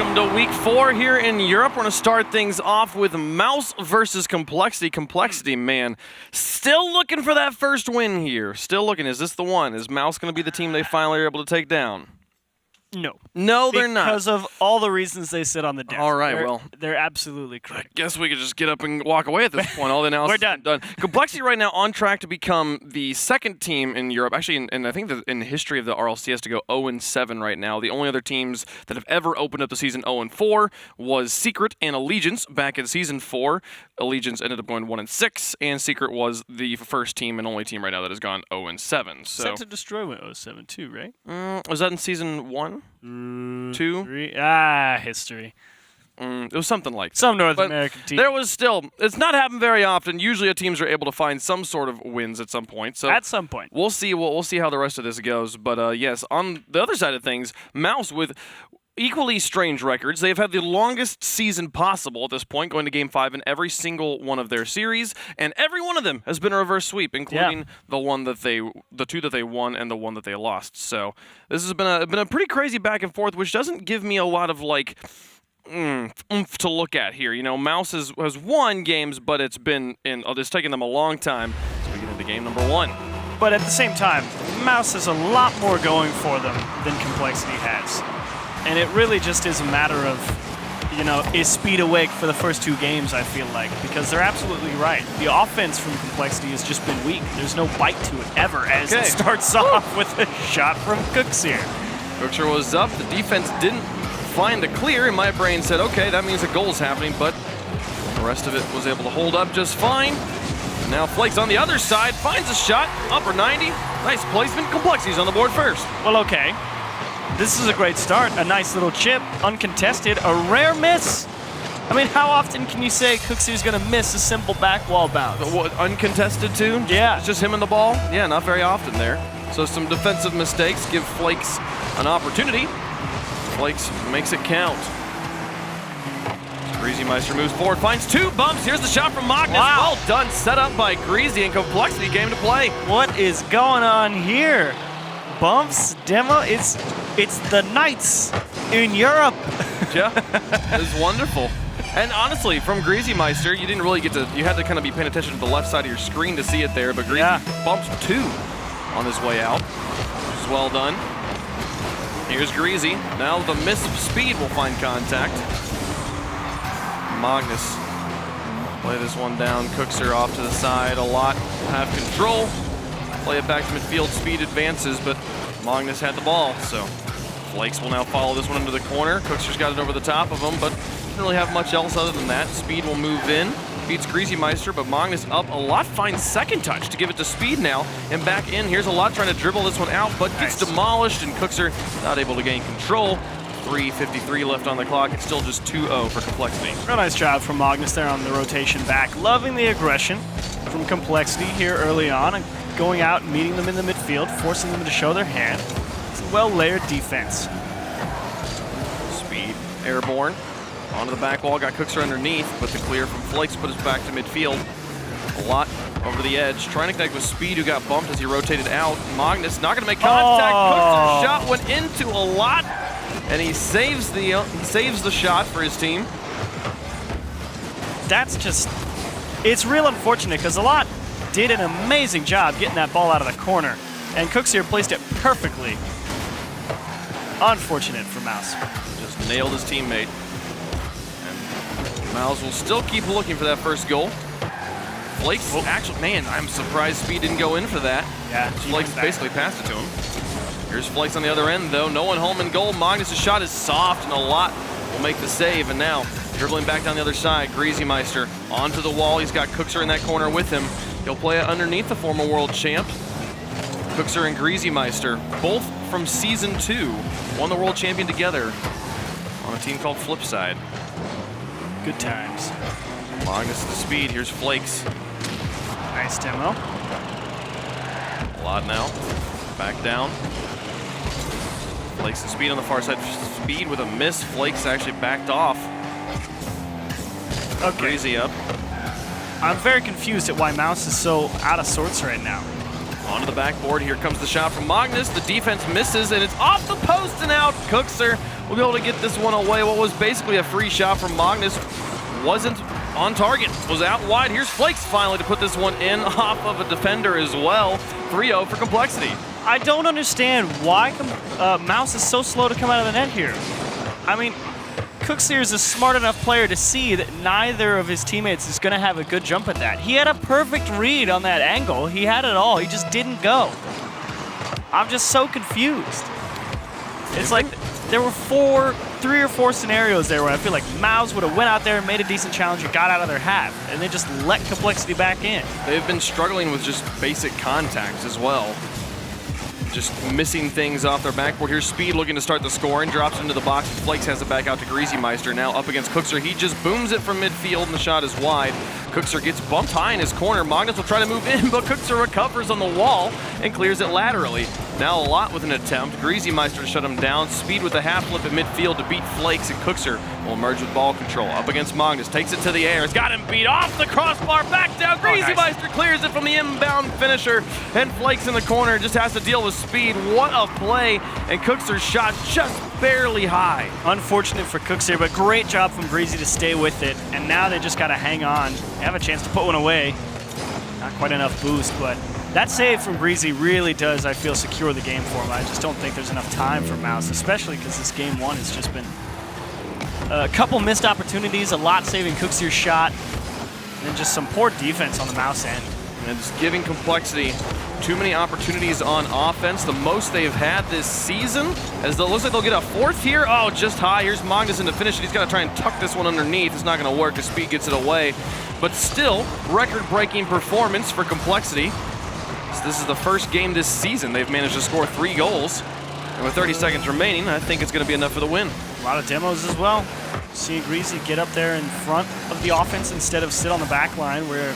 Welcome to week 4 here in Europe. We're going to start things off with Mouse versus Complexity. Complexity, man, still looking for that first win here. Still looking. Is this the one? Is Mouse going to be the team they finally are able to take down? No. No, they're not. Because of all the reasons they sit on the desk. All right, they're absolutely correct. I guess we could just get up and walk away at this point. All the analysis We're done. Complexity right now on track to become the second team in Europe. Actually, and I think in the history of the RLCS to go 0-7 right now. The only other teams that have ever opened up the season 0-4 was Secret and Allegiance back in season 4. Allegiance ended up going 1-6, and Secret was the first team and only team right now that has gone 0-7. So Set to Destroy went 0-7 too, right? Was that in season 1? 2? 3? History. It was something like that. Some North But American team. there was still, it's not happened very often. Usually teams are able to find some sort of wins at some point. So at some point. We'll see. We'll see how the rest of this goes. But yes, on the other side of things, Mouse with equally strange records. They've had the longest season possible at this point, going to Game 5 in every single one of their series, and every one of them has been a reverse sweep, including the two that they won and the one that they lost. So this has been a pretty crazy back and forth, which doesn't give me a lot of oomph to look at here. You know, Mouse has won games, but it's taken them a long time to get into game number 1. But at the same time, Mouse has a lot more going for them than Complexity has. And it really just is a matter of, is Speed awake for the first 2 games, I feel like, because they're absolutely right. The offense from Complexity has just been weak. There's no bite to it ever, as it starts off with a shot from Cooksier. Cooksier was up. The defense didn't find the clear, and my brain said, okay, that means a goal's happening, but the rest of it was able to hold up just fine. And now Flakes on the other side finds a shot, upper 90. Nice placement. Complexity's on the board first. Well, okay. This is a great start. A nice little chip, uncontested, a rare miss. I mean, how often can you say Cooksier's going to miss a simple back wall bounce? But what, uncontested too? Yeah. It's just him and the ball? Yeah, not very often there. So some defensive mistakes give Flakes an opportunity. Flakes makes it count. Greasy Meister moves forward, finds 2 bumps. Here's the shot from Magnus. Wow. Well done, set up by Greasy, and Complexity came to play. What is going on here? Bumps, demo, it's the Knights in Europe. Yeah, it was wonderful. And honestly, from Greasy Meister, you didn't really you had to kind of be paying attention to the left side of your screen to see it there, but Greasy bumps 2 on his way out, which is well done. Here's Greasy. Now the miss of Speed will find contact. Magnus play this one down. Cooksier off to the side a lot. Have control. Play it back to midfield. Speed advances, but Magnus had the ball, so Flakes will now follow this one into the corner. Cooksier's got it over the top of him, but doesn't really have much else other than that. Speed will move in. Beats Greasy Meister, but Magnus up a lot. Finds second touch to give it to Speed now, and back in. Here's a lot trying to dribble this one out, but gets demolished, and Cooksier not able to gain control. 3:53 left on the clock. It's still just 2-0 for Complexity. Real nice job from Magnus there on the rotation back. Loving the aggression from Complexity here early on, and going out and meeting them in the midfield, forcing them to show their hand. It's a well-layered defense. Speed airborne. Onto the back wall, got Cooksier underneath, but the clear from Flakes put us back to midfield. A lot over the edge, trying to connect with Speed, who got bumped as he rotated out. Magnus not going to make contact. Cookser's shot went into a lot, and he saves the shot for his team. That's just, it's real unfortunate because a lot did an amazing job getting that ball out of the corner, and Cooksier placed it perfectly. Unfortunate for Mouse. Just nailed his teammate. Mouse will still keep looking for that first goal. Flakes, actually, man, I'm surprised Speed didn't go in for that. Yeah. Flakes basically passed it to him. Here's Flakes on the other end, though. No one home in goal. Magnus' shot is soft, and a lot will make the save. And now, dribbling back down the other side, Greasy Meister onto the wall. He's got Cooksier in that corner with him. He'll play it underneath the former world champ. Cooksier and Greasy Meister, both from Season 2, won the world champion together on a team called Flipside. Good times. Magnus to Speed. Here's Flakes. Nice demo. A lot now. Back down. Flakes and Speed on the far side. Speed with a miss. Flakes actually backed off. Okay. Greasy up. I'm very confused at why Mouse is so out of sorts right now. Onto the backboard. Here comes the shot from Magnus. The defense misses, and it's off the post and out. Cooksier will be able to get this one away. What was basically a free shot from Magnus wasn't on target, was out wide. Here's Flakes finally to put this one in off of a defender as well. 3-0 for Complexity. I don't understand why Mouse is so slow to come out of the net here. I mean, Cookseer is a smart enough player to see that neither of his teammates is going to have a good jump at that. He had a perfect read on that angle. He had it all. He just didn't go. I'm just so confused. It's like there were 3 or 4 scenarios there where I feel like Mouse would have went out there and made a decent challenge and got out of their half, and they just let Complexity back in. They've been struggling with just basic contacts as well. Just missing things off their backboard. Here's Speed looking to start the scoring, drops into the box. Flakes has it back out to Greasy Meister. Now up against Cookser. He just booms it from midfield, and the shot is wide. Cookser gets bumped high in his corner. Magnus will try to move in, but Cookser recovers on the wall and clears it laterally. Now a lot with an attempt. Greasy Meister to shut him down. Speed with a half flip at midfield to beat Flakes, and Cookser will emerge with ball control. Up against Magnus, takes it to the air. It's got him beat off the crossbar, back down. Greasy Meister clears it from the inbound finisher, and Flakes in the corner just has to deal with Speed. What a play, and Cookser's shot just barely high. Unfortunate for Cookseer, but great job from Greasy to stay with it, and now they just got to hang on. They have a chance to put one away. Not quite enough boost, but that save from Greasy really does, I feel, secure the game for him. I just don't think there's enough time for Mouse, especially because this game 1 has just been a couple missed opportunities, a lot saving Cookseer's shot, and then just some poor defense on the Mouse end. And it's giving Complexity too many opportunities on offense, the most they've had this season, as it looks like they'll get a 4th here. Oh, just high. Here's Magnus in to finish it. He's got to try and tuck this one underneath. It's not going to work as Speed gets it away. But still, record-breaking performance for Complexity. So this is the first game this season they've managed to score 3 goals. And with 30 seconds remaining, I think it's going to be enough for the win. A lot of demos as well. Seeing Greasy get up there in front of the offense instead of sit on the back line, where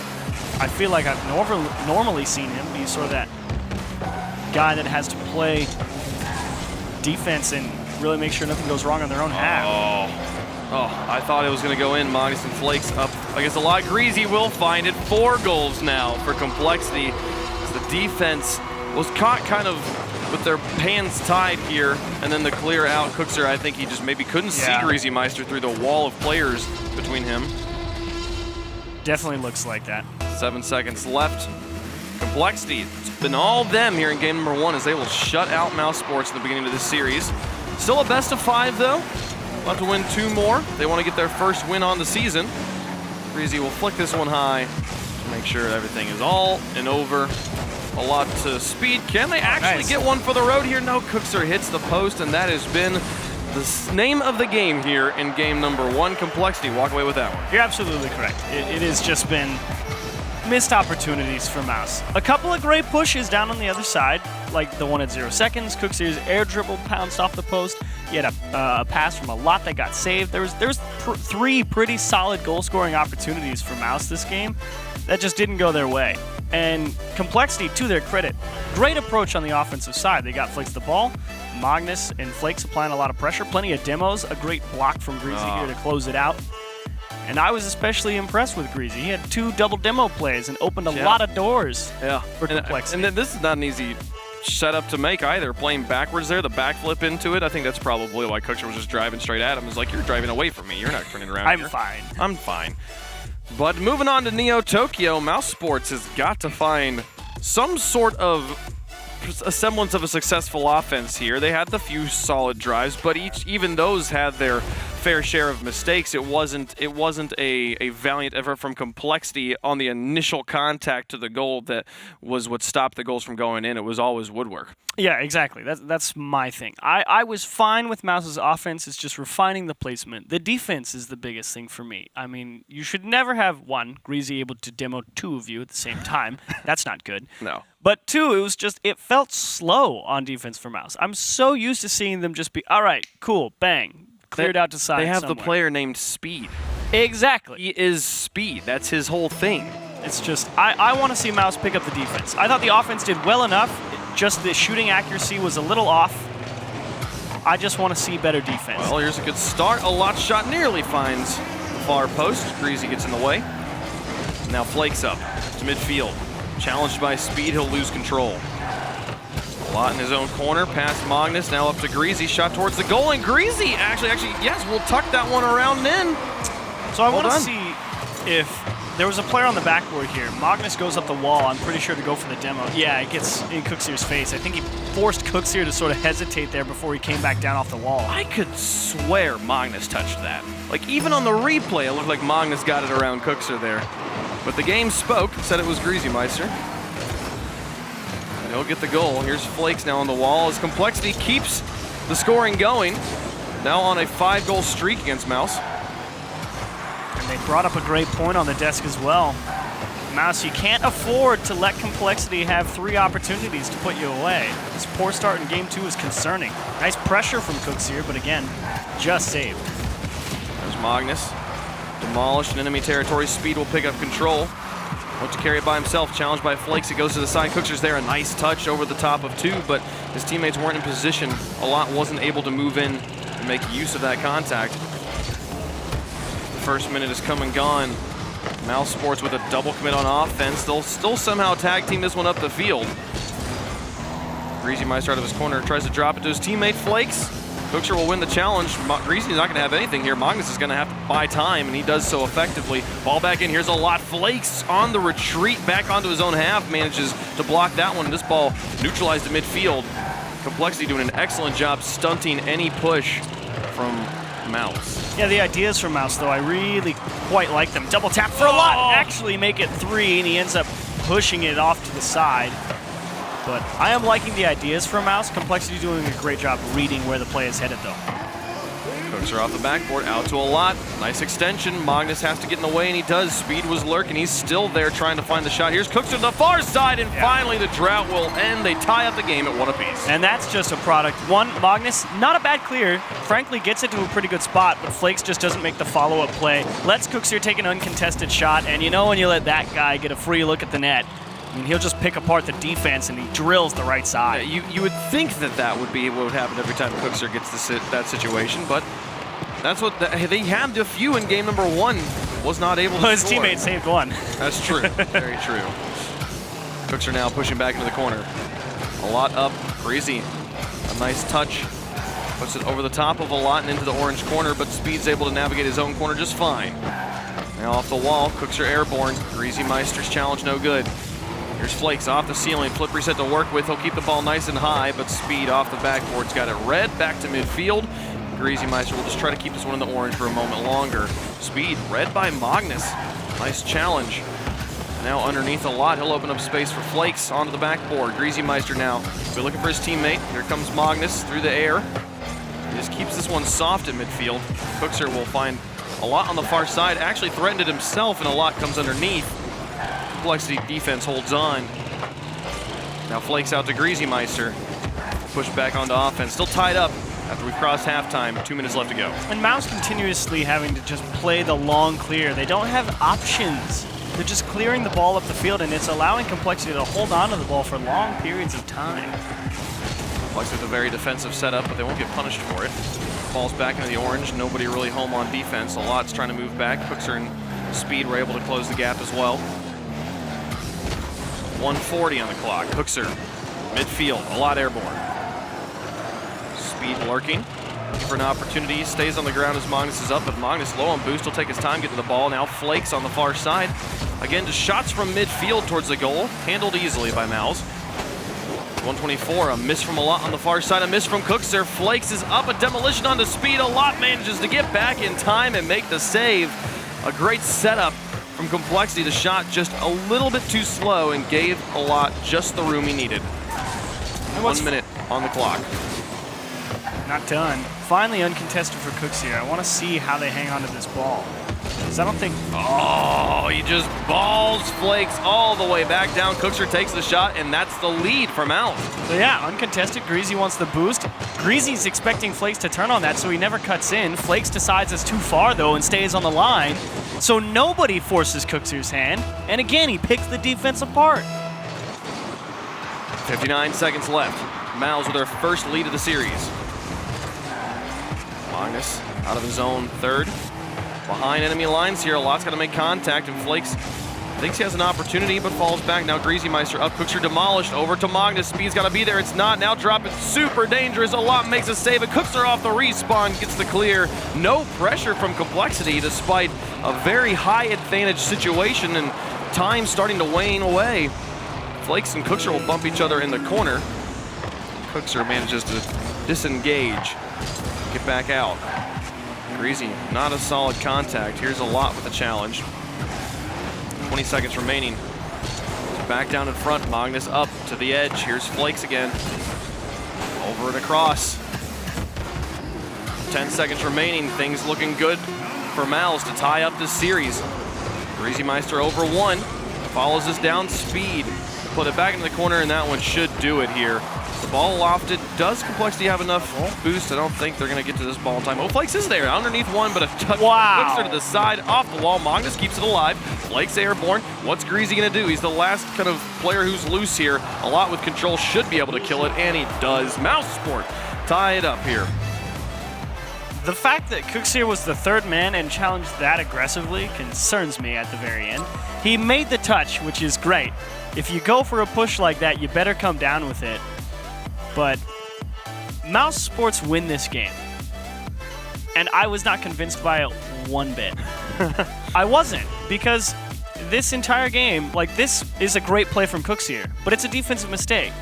I feel like I've normally seen him be sort of that guy that has to play defense and really make sure nothing goes wrong on their own half. Oh, I thought it was going to go in. Magnus and Flakes up against a lot. Greasy will find it. 4 goals now for Complexity. The defense was caught kind of with their hands tied here, and then the clear out. Cookser, I think he just maybe couldn't see Greasy Meister through the wall of players between him. Definitely looks like that. 7 seconds left. Complexity, it's been all them here in game number 1 as they will shut out mousesports in the beginning of this series. Still a best of 5 though. They'll have to win 2 more. They want to get their first win on the season. Greasy will flick this one high to make sure everything is all and over. A lot to Speed. Can they actually get one for the road here? No, Cookser hits the post, and that has been the name of the game here in game number 1. Complexity walk away with that one. You're absolutely correct. It has just been missed opportunities for Mouse. A couple of great pushes down on the other side, like the one at 0 seconds. Cookseer's air dribble pounced off the post. He had a pass from a lot that got saved. There was 3 pretty solid goal-scoring opportunities for Mouse this game that just didn't go their way. And Complexity, to their credit, great approach on the offensive side. They got Flakes the ball. Magnus and Flakes applying a lot of pressure. Plenty of demos. A great block from Greasy here to close it out. And I was especially impressed with Greasy. He had 2 double demo plays and opened a lot of doors for Complexity. And this is not an easy setup to make either. Playing backwards there, the backflip into it. I think that's probably why Cookser was just driving straight at him. It's like, you're driving away from me. You're not turning around I'm here. fine. I'm fine. But moving on to Neo Tokyo, mousesports has got to find some sort of a semblance of a successful offense here. They had the few solid drives, but even those had their fair share of mistakes. It wasn't a valiant effort from Complexity on the initial contact to the goal that was what stopped the goals from going in. It was always woodwork. Yeah, exactly. That's my thing. I was fine with Mouse's offense. It's just refining the placement. The defense is the biggest thing for me. I mean, you should never have, 1, Greasy able to demo 2 of you at the same time. That's not good. No. But 2, it felt slow on defense for Mouse. I'm so used to seeing them just be, all right, cool, bang, cleared out to side They have somewhere. the player named Speed. Exactly. He is Speed. That's his whole thing. It's just, I want to see Mouse pick up the defense. I thought the offense did well enough. Just the shooting accuracy was a little off. I just want to see better defense. Well, here's a good start. A lot shot nearly finds the far post. Greasy gets in the way. Now Flakes up to midfield. Challenged by Speed, he'll lose control. Lot in his own corner, past Magnus, now up to Greasy, shot towards the goal, and Greasy actually, yes, we'll tuck that one around in. So I want to see if there was a player on the backboard here. Magnus goes up the wall, I'm pretty sure to go for the demo. Yeah, it gets in Cookseer's face. I think he forced Cookseer to sort of hesitate there before he came back down off the wall. I could swear Magnus touched that. Like, even on the replay, it looked like Magnus got it around Cookseer there. But the game spoke, said it was Greasy Meister. He'll get the goal. Here's Flakes now on the wall as Complexity keeps the scoring going. Now on a 5-goal streak against Mouse. And they brought up a great point on the desk as well. Mouse, you can't afford to let Complexity have 3 opportunities to put you away. This poor start in game 2 is concerning. Nice pressure from Cookseer, but again, just saved. There's Magnus. Demolished in enemy territory. Speed will pick up control. Look to carry it by himself, challenged by Flakes. It goes to the side. Cookseer's there, a nice touch over the top of 2, but his teammates weren't in position. A lot wasn't able to move in and make use of that contact. The first minute is come and gone. mousesports with a double commit on offense. They'll still somehow tag team this one up the field. Greasy Meister out of his corner, tries to drop it to his teammate Flakes. Cookseer will win the challenge. Greasy's not going to have anything here. Magnus is going to have to buy time, and he does so effectively. Ball back in. Here's a lot. Flakes on the retreat back onto his own half. Manages to block that one. This ball neutralized at midfield. Complexity doing an excellent job stunting any push from Mouse. Yeah, the ideas from Mouse, though, I really quite like them. Double tap for a lot. Actually make it 3, and he ends up pushing it off to the side. But I am liking the ideas from Mouse. Complexity doing a great job reading where the play is headed, though. Cookseer off the backboard, out to a lot. Nice extension. Magnus has to get in the way, and he does. Speed was lurking. He's still there trying to find the shot. Here's Cookseer to the far side, and finally the drought will end. They tie up the game at 1 apiece. And that's just a product. One, Magnus, not a bad clear. Frankly, gets it to a pretty good spot, but Flakes just doesn't make the follow-up play. Lets Cookseer take an uncontested shot, and you know when you let that guy get a free look at the net, I mean, he'll just pick apart the defense, and he drills the right side. Yeah, you would think that that would be what would happen every time Cookseer gets that situation, but that's what they had a few in game number 1. Was not able to Well, his score. teammate saved one. That's true. Very true. Cookseer now pushing back into the corner. A lot up. Greasy. A nice touch. Puts it over the top of a lot and into the orange corner, but Speed's able to navigate his own corner just fine. Now off the wall, Cookseer airborne. Greasy Meister's challenge no good. Here's Flakes off the ceiling, flip reset to work with. He'll keep the ball nice and high, but Speed off the backboard's got it red, back to midfield. Greasy Meister will just try to keep this one in the orange for a moment longer. Speed, red by Magnus. Nice challenge. Now underneath a lot, he'll open up space for Flakes onto the backboard. Greasy Meister now, we're looking for his teammate. Here comes Magnus through the air. He just keeps this one soft at midfield. Cookseer will find a lot on the far side, actually threatened it himself, and a lot comes underneath. Complexity defense holds on. Now Flakes out to Greasy Meister. Push back onto offense. Still tied up after we've crossed halftime. 2 minutes left to go. And Mouse continuously having to just play the long clear. They don't have options. They're just clearing the ball up the field, and it's allowing Complexity to hold on to the ball for long periods of time. Complexity with a very defensive setup, but they won't get punished for it. Ball's back into the orange. Nobody really home on defense. A lot's trying to move back. Cookseer and Speed were able to close the gap as well. 1:40 on the clock. Cookseer, midfield, a lot airborne. Speed lurking, looking for an opportunity. Stays on the ground as Magnus is up, but Magnus low on boost. He'll take his time getting to the ball. Now Flakes on the far side. Again, just shots from midfield towards the goal. Handled easily by Mouse. 124, a miss from a lot on the far side, a miss from Cookseer. Flakes is up, a demolition onto Speed. A lot manages to get back in time and make the save. A great setup from Complexity. The shot just a little bit too slow and gave a lot just the room he needed. 1 minute on the clock. Not done. Finally uncontested for Cookseer. I want to see how they hang on to this ball. Because I don't think... Oh, he just balls Flakes all the way back down. Cookseer takes the shot, and that's the lead from out. So yeah, uncontested. Greasy wants the boost. Greasy's expecting Flakes to turn on that, so he never cuts in. Flakes decides it's too far, though, and stays on the line. So nobody forces Cookseer's hand. And again, he picks the defense apart. 59 seconds left. Mouse with their first lead of the series. Magnus out of his own third. Behind enemy lines here, a lot's got to make contact, and Flakes Thinks he has an opportunity, but falls back. Now Greasymeister up, Cookser demolished, over to Magnus. Speed's gotta be there, it's not. Now drop it, super dangerous. A lot makes a save, and Cookser off the respawn, gets the clear. No pressure from Complexity, despite a very high advantage situation, and time starting to wane away. Flakes and Cookser will bump each other in the corner. Cookser manages to disengage, get back out. Greasy, not a solid contact. Here's a lot with the challenge. 20 seconds remaining. Back down in front, Magnus up to the edge. Here's Flakes again. Over and across. 10 seconds remaining, things looking good for Mouse to tie up this series. Greasymeister over 1, follows this down, Speed. Put it back into the corner, and that one should do it here. The ball lofted. Does Complexity have enough boost? I don't think they're going to get to this ball in time. Oh, Flakes is there, underneath one, but a touch flicks her to the side, off the wall. Magnus keeps it alive. Flakes airborne. What's Greasy going to do? He's the last kind of player who's loose here. A lot with control, should be able to kill it, and he does. mousesports tie it up here. The fact that Cookser was the third man and challenged that aggressively concerns me at the very end. He made the touch, which is great. If you go for a push like that, you better come down with it. But mousesports win this game. And I was not convinced by it one bit. I wasn't, because this entire game, like, this is a great play from Cookser, but it's a defensive mistake.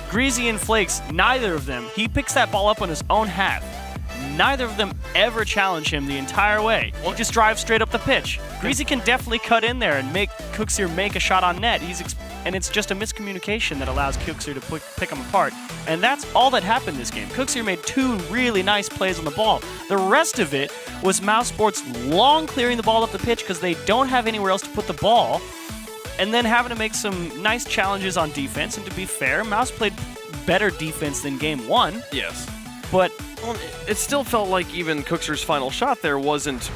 Greasy and Flakes, neither of them, he picks that ball up on his own half. Neither of them ever challenge him the entire way. He just drives straight up the pitch. Greasy can definitely cut in there and make Cookser make a shot on net. And it's just a miscommunication that allows Cookser to pick him apart. And that's all that happened this game. Cookser made 2 really nice plays on the ball. The rest of it was mousesports long clearing the ball up the pitch because they don't have anywhere else to put the ball, and then having to make some nice challenges on defense. And to be fair, Mouse played better defense than game 1. Yes. But it still felt like even Cookser's final shot there wasn't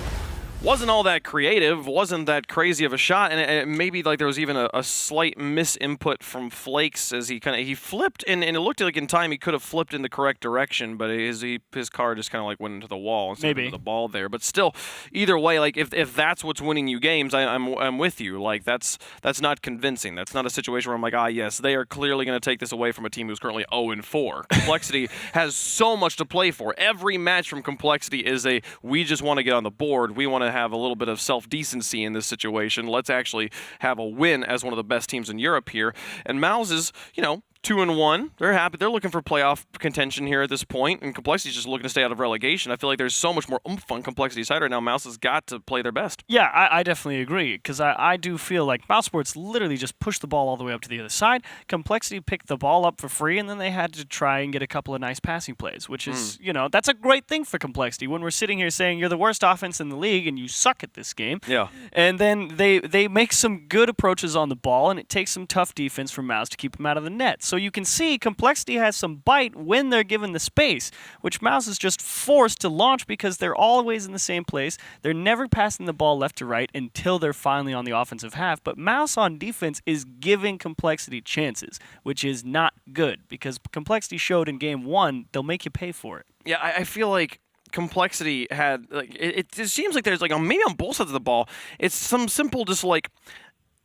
all that creative, wasn't that crazy of a shot, and maybe like there was even a slight misinput from Flakes as he flipped, and it looked like in time he could have flipped in the correct direction, but his car just kind of like went into the wall instead of the ball there. But still, either way, like if that's what's winning you games, I'm with you. Like that's not convincing. That's not a situation where I'm like, yes, they are clearly going to take this away from a team who's currently 0-4. Complexity has so much to play for. Every match from Complexity is we just want to get on the board. We want to have a little bit of self-decency in this situation. Let's actually have a win as one of the best teams in Europe here. And Mouse is, 2-1. They're happy. They're looking for playoff contention here at this point, and Complexity's just looking to stay out of relegation. I feel like there's so much more oomph on Complexity's side right now. Mouse has got to play their best. Yeah, I definitely agree, because I do feel like mousesports literally just pushed the ball all the way up to the other side. Complexity picked the ball up for free, and then they had to try and get a couple of nice passing plays, which is, that's a great thing for Complexity when we're sitting here saying you're the worst offense in the league and you suck at this game. Yeah. And then they make some good approaches on the ball, and it takes some tough defense from Mouse to keep them out of the net. So you can see Complexity has some bite when they're given the space, which Mouse is just forced to launch because they're always in the same place. They're never passing the ball left to right until they're finally on the offensive half. But Mouse on defense is giving Complexity chances, which is not good, because Complexity showed in game 1 they'll make you pay for it. Yeah, I feel like Complexity had, like, it seems like there's, like, maybe on both sides of the ball, it's some simple just, like,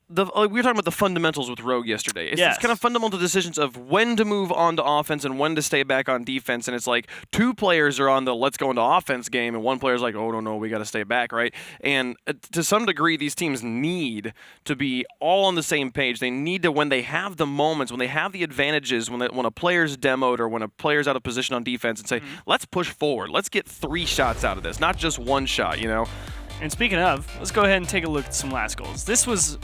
we were talking about the fundamentals with Rogue yesterday. It's Yes. kind of fundamental decisions of when to move on to offense and when to stay back on defense. And it's like 2 players are on the let's go into offense game, and 1 player's like, oh, no, we got to stay back, right? And to some degree, these teams need to be all on the same page. They need to, when they have the moments, when they have the advantages, when a player's demoed or when a player's out of position on defense, and say, let's push forward. Let's get 3 shots out of this, not just 1 shot, And speaking of, let's go ahead and take a look at some last goals. This was,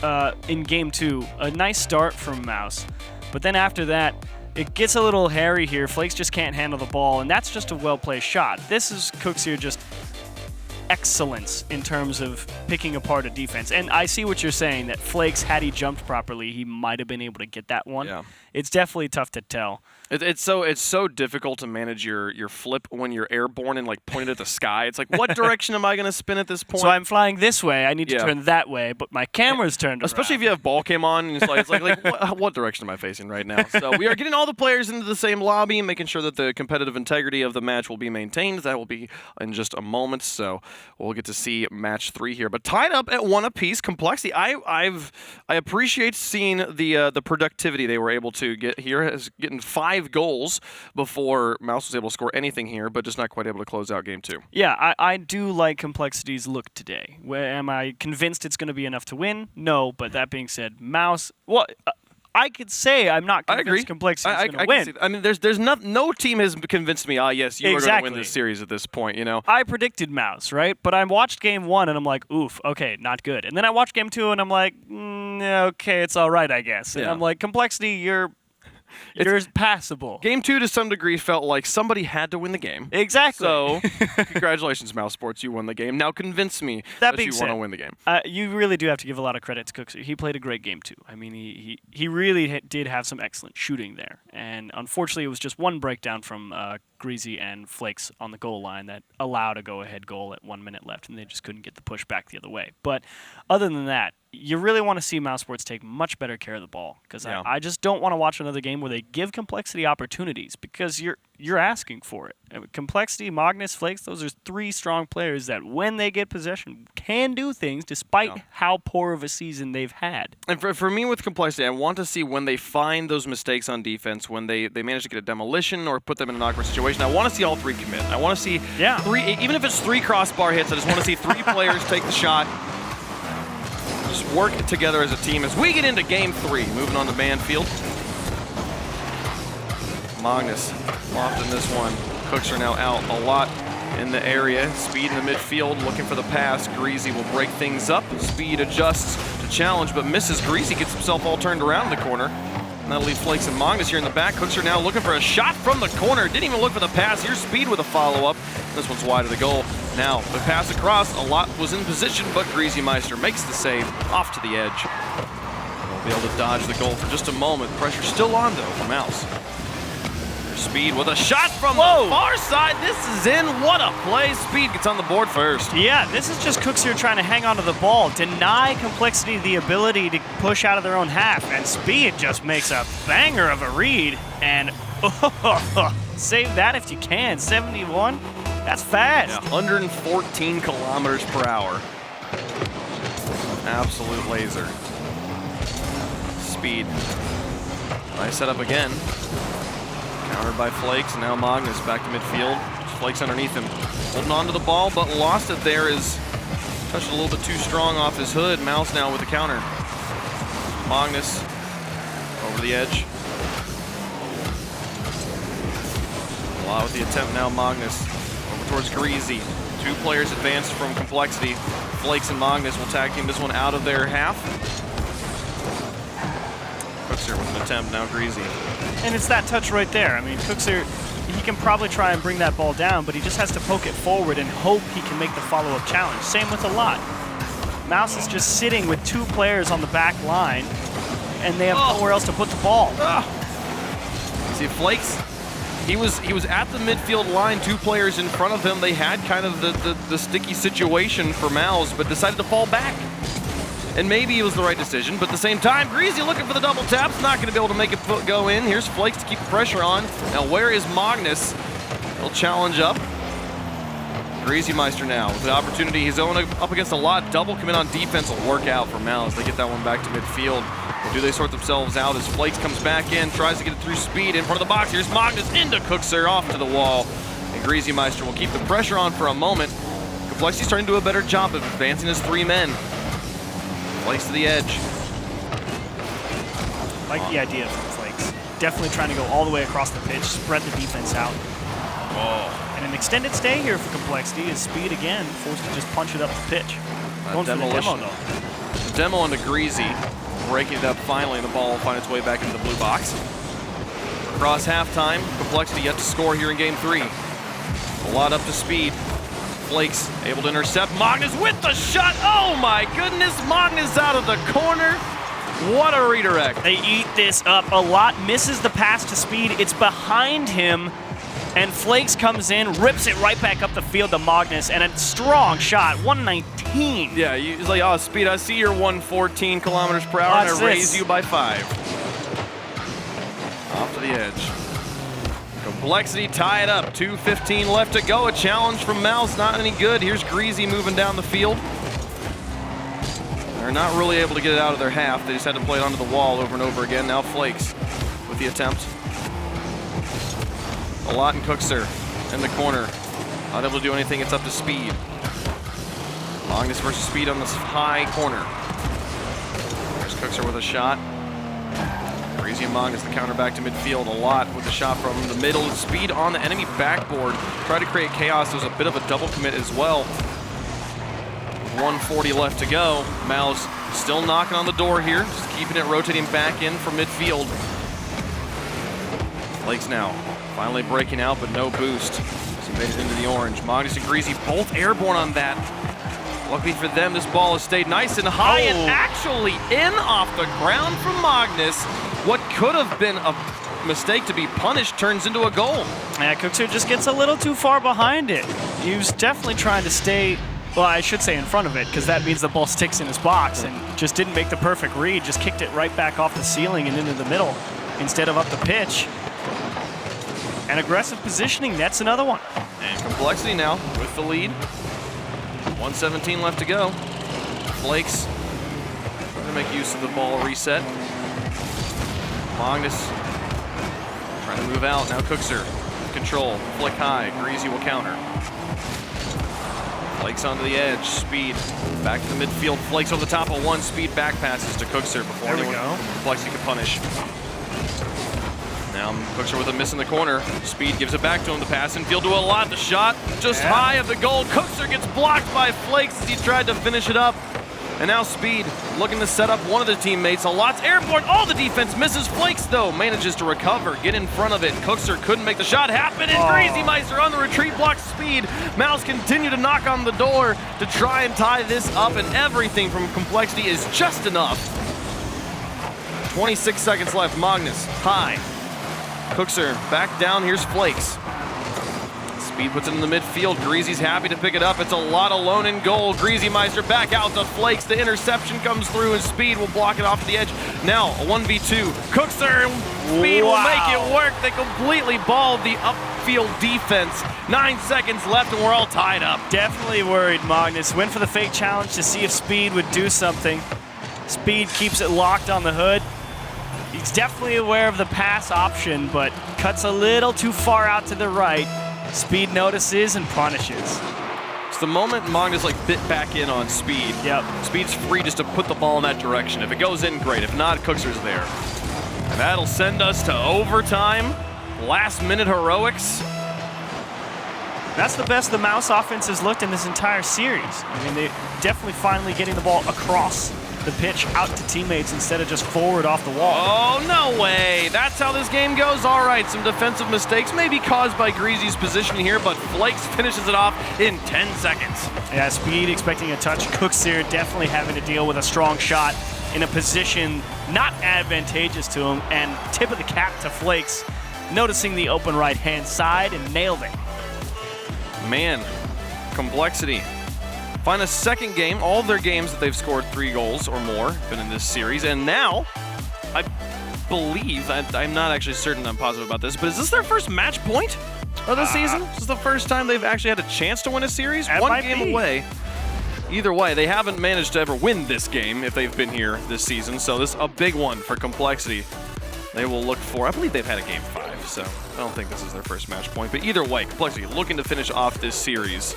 in Game 2, a nice start from Mouse. But then after that, it gets a little hairy here. Flakes just can't handle the ball, and that's just a well-placed shot. This is Cookser just excellence in terms of picking apart a defense. And I see what you're saying, that Flakes, had he jumped properly, he might have been able to get that one. Yeah. It's definitely tough to tell. It's so difficult to manage your flip when you're airborne and like pointed at the sky. It's like, what direction am I going to spin at this point? So I'm flying this way. I need to turn that way, but my camera's turned Especially around. if you have ball cam on, and it's like what direction am I facing right now? So we are getting all the players into the same lobby and making sure that the competitive integrity of the match will be maintained. That will be in just a moment. So we'll get to see match 3 here. But tied up at 1 apiece, Complexity. I appreciate seeing the productivity they were able to get here, as getting 5 goals before Mouse was able to score anything here, but just not quite able to close out game 2. Yeah, I do like Complexity's look today. Am I convinced it's going to be enough to win? No, but that being said, Mouse, well, I could say I'm not convinced Complexity is going to win. I mean, there's no team has convinced me, yes, you are going to win this series at this point, you know. I predicted Mouse, right? But I watched game 1 and I'm like, oof, okay, not good. And then I watched game 2 and I'm like, okay, it's all right, I guess. And I'm like, Complexity, you're passable. Game 2, to some degree, felt like somebody had to win the game. Exactly. So, congratulations, Mousesports, you won the game. Now convince me that you want to win the game. You really do have to give a lot of credit to Cookser. He played a great game 2. I mean, he really did have some excellent shooting there. And unfortunately, it was just one breakdown from Greasy and Flakes on the goal line that allowed a go-ahead goal at 1 minute left, and they just couldn't get the push back the other way. But other than that, you really want to see Mousesports take much better care of the ball, because I just don't want to watch another game where they give Complexity opportunities, because you're asking for it. Complexity, Magnus, Flakes, those are 3 strong players that when they get possession can do things despite how poor of a season they've had. And for me with Complexity, I want to see when they find those mistakes on defense, when they manage to get a demolition or put them in an awkward situation. I want to see all 3 commit. I want to see 3, even if it's 3 crossbar hits, I just want to see 3 players take the shot. Just work together as a team as we get into game 3. Moving on to Banfield. Magnus loft in this one. Cooks are now out a lot in the area. Speed in the midfield, looking for the pass. Greasy will break things up. Speed adjusts to challenge, but misses. Greasy gets himself all turned around in the corner. And that'll leave Flakes and Magnus here in the back. Cooks are now looking for a shot from the corner. Didn't even look for the pass. Here's Speed with a follow-up. This one's wide of the goal. Now, the pass across, a lot was in position, but Greasy Meister makes the save off to the edge. We'll be able to dodge the goal for just a moment. Pressure still on, though, for Mouse. There's Speed with a shot from the far side. This is in. What a play. Speed gets on the board first. Yeah, this is just Cooks here trying to hang on to the ball, deny Complexity the ability to push out of their own half, and Speed just makes a banger of a read, and save that if you can. 71. That's fast. Yeah, 114 kilometers per hour. Absolute laser. Speed. Nice setup again. Countered by Flakes. Now Magnus back to midfield. Flakes underneath him. Holding on to the ball, but lost it there. Is touched a little bit too strong off his hood. Mouse now with the counter. Magnus over the edge. A lot with the attempt now. Magnus towards Greasy. 2 players advanced from Complexity. Flakes and Magnus will tag team this one out of their half. Cookser with an attempt, now Greasy. And it's that touch right there. I mean, Cookser, he can probably try and bring that ball down, but he just has to poke it forward and hope he can make the follow-up challenge. Same with a lot. Mouse is just sitting with 2 players on the back line, and they have nowhere else to put the ball. See, Flakes, he was at the midfield line, 2 players in front of him. They had kind of the sticky situation for Mouse, but decided to fall back. And maybe it was the right decision, but at the same time, Greasy looking for the double tap's not going to be able to make it go in. Here's Flakes to keep the pressure on. Now where is Magnus? He'll challenge up. Greasy Meister now with the opportunity. He's up against a lot. Double commit on defense will work out for Mouse. They get that one back to midfield. Do they sort themselves out as Flakes comes back in, tries to get it through Speed in front of the box. Here's Magnus into Cookser, off to the wall. And Greasy Meister will keep the pressure on for a moment. Complexity's starting to do a better job of advancing his 3 men. Flakes to the edge. I like the idea from Flakes. Definitely trying to go all the way across the pitch, spread the defense out. And an extended stay here for Complexity is Speed again, forced to just punch it up the pitch. Going for the demo, though. Demo onto Greasy. Breaking it up finally, and the ball will find its way back into the blue box. Across halftime, Complexity yet to score here in game 3. A lot up to Speed. Flakes able to intercept. Magnus with the shot. Oh my goodness, Magnus out of the corner. What a redirect. They eat this up a lot. Misses the pass to Speed. It's behind him, and Flakes comes in, rips it right back up the field to Magnus, and a strong shot, 119. Yeah, he's like, oh, Speed, I see your 114 kilometers per hour, and I raise you by 5. Off to the edge. Complexity tie it up. 2:15 left to go. A challenge from Mouse, not any good. Here's Greasy moving down the field. They're not really able to get it out of their half. They just had to play it onto the wall over and over again. Now Flakes with the attempt. A lot in Cookser in the corner. Not able to do anything. It's up to Speed. Magnus versus Speed on this high corner. There's Cookser with a shot. Greasy and Magnus the counter back to midfield. A lot with the shot from the middle. Speed on the enemy backboard. Try to create chaos. There's a bit of a double commit as well. 1:40 left to go. Mouse still knocking on the door here. Just keeping it rotating back in from midfield. Flakes now finally breaking out, but no boost. He made it into the orange. Magnus and Greasy both airborne on that. Luckily for them, this ball has stayed nice and high and actually in off the ground from Magnus. What could have been a mistake to be punished turns into a goal. Yeah, Cookser just gets a little too far behind it. He was definitely trying to stay, well, I should say in front of it, because that means the ball sticks in his box, and just didn't make the perfect read. Just kicked it right back off the ceiling and into the middle instead of up the pitch. And aggressive positioning, that's another one. And Complexity now with the lead. 1:17 left to go. Flakes trying to make use of the ball reset. Magnus trying to move out. Now Cookser control. Flick high. Greasy will counter. Flakes onto the edge. Speed back to the midfield. Flakes on the top of one. Speed back passes to Cookser before anyone Complexity could punish. Now Cookser with a miss in the corner. Speed gives it back to him. The pass in field to a lot. The shot just high of the goal. Cookser gets blocked by Flakes as he tried to finish it up. And now Speed looking to set up one of the teammates. A lot's airborne. All the defense misses. Flakes, though, manages to recover, get in front of it. Cookser couldn't make the shot happen. And Greasy Meister on the retreat blocks Speed. Mouse continue to knock on the door to try and tie this up. And everything from Complexity is just enough. 26 seconds left. Magnus, high. Cookser back down. Here's Flakes. Speed puts it in the midfield. Greasy's happy to pick it up. It's a lot alone in goal. Greasy Meister back out to Flakes. The interception comes through and Speed will block it off to the edge. Now a 1v2. Cookser and Speed will make it work. They completely balled the upfield defense. 9 seconds left and we're all tied up. Definitely worried, Magnus. Went for the fake challenge to see if Speed would do something. Speed keeps it locked on the hood. He's definitely aware of the pass option, but cuts a little too far out to the right. Speed notices and punishes. It's the moment Magnus bit back in on Speed. Yep. Speed's free just to put the ball in that direction. If it goes in, great. If not, Cookser's there. And that'll send us to overtime. Last minute heroics. That's the best the Mouse offense has looked in this entire series. I mean, they definitely finally getting the ball across the pitch out to teammates instead of just forward off the wall. Oh, no way. That's how this game goes. All right, some defensive mistakes may be caused by Greasy's positioning here, but Flakes finishes it off in 10 seconds. Yeah, Speed expecting a touch. Cookser definitely having to deal with a strong shot in a position not advantageous to him, and tip of the cap to Flakes, noticing the open right-hand side and nailed it. Man, Complexity. Find a second game. All of their games that they've scored 3 goals or more been in this series. And now, I believe, I'm not actually certain, I'm positive about this, but is this their first match point of the season? This is the first time they've actually had a chance to win a series? One game away. Either way, they haven't managed to ever win this game if they've been here this season. So this is a big one for Complexity. They will look for, I believe they've had a game 5, so I don't think this is their first match point. But either way, Complexity looking to finish off this series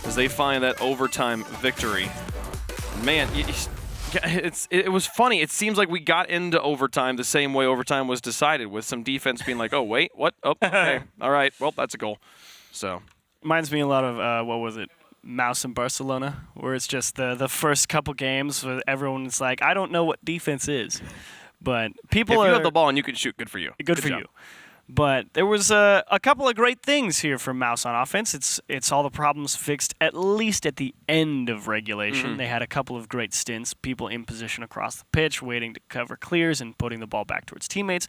as they find that overtime victory. Man, it was funny. It seems like we got into overtime the same way overtime was decided, with some defense being like, oh, wait, what? Oh, okay. All right, well, that's a goal. So reminds me a lot of, what was it, Mouse in Barcelona, where it's just the first couple games where everyone's like, I don't know what defense is. But people if you have the ball and you can shoot, good for you. Good for you. But there was a couple of great things here from Mouse on offense. It's all the problems fixed, at least at the end of regulation. Mm-hmm. They had a couple of great stints, people in position across the pitch, waiting to cover clears and putting the ball back towards teammates.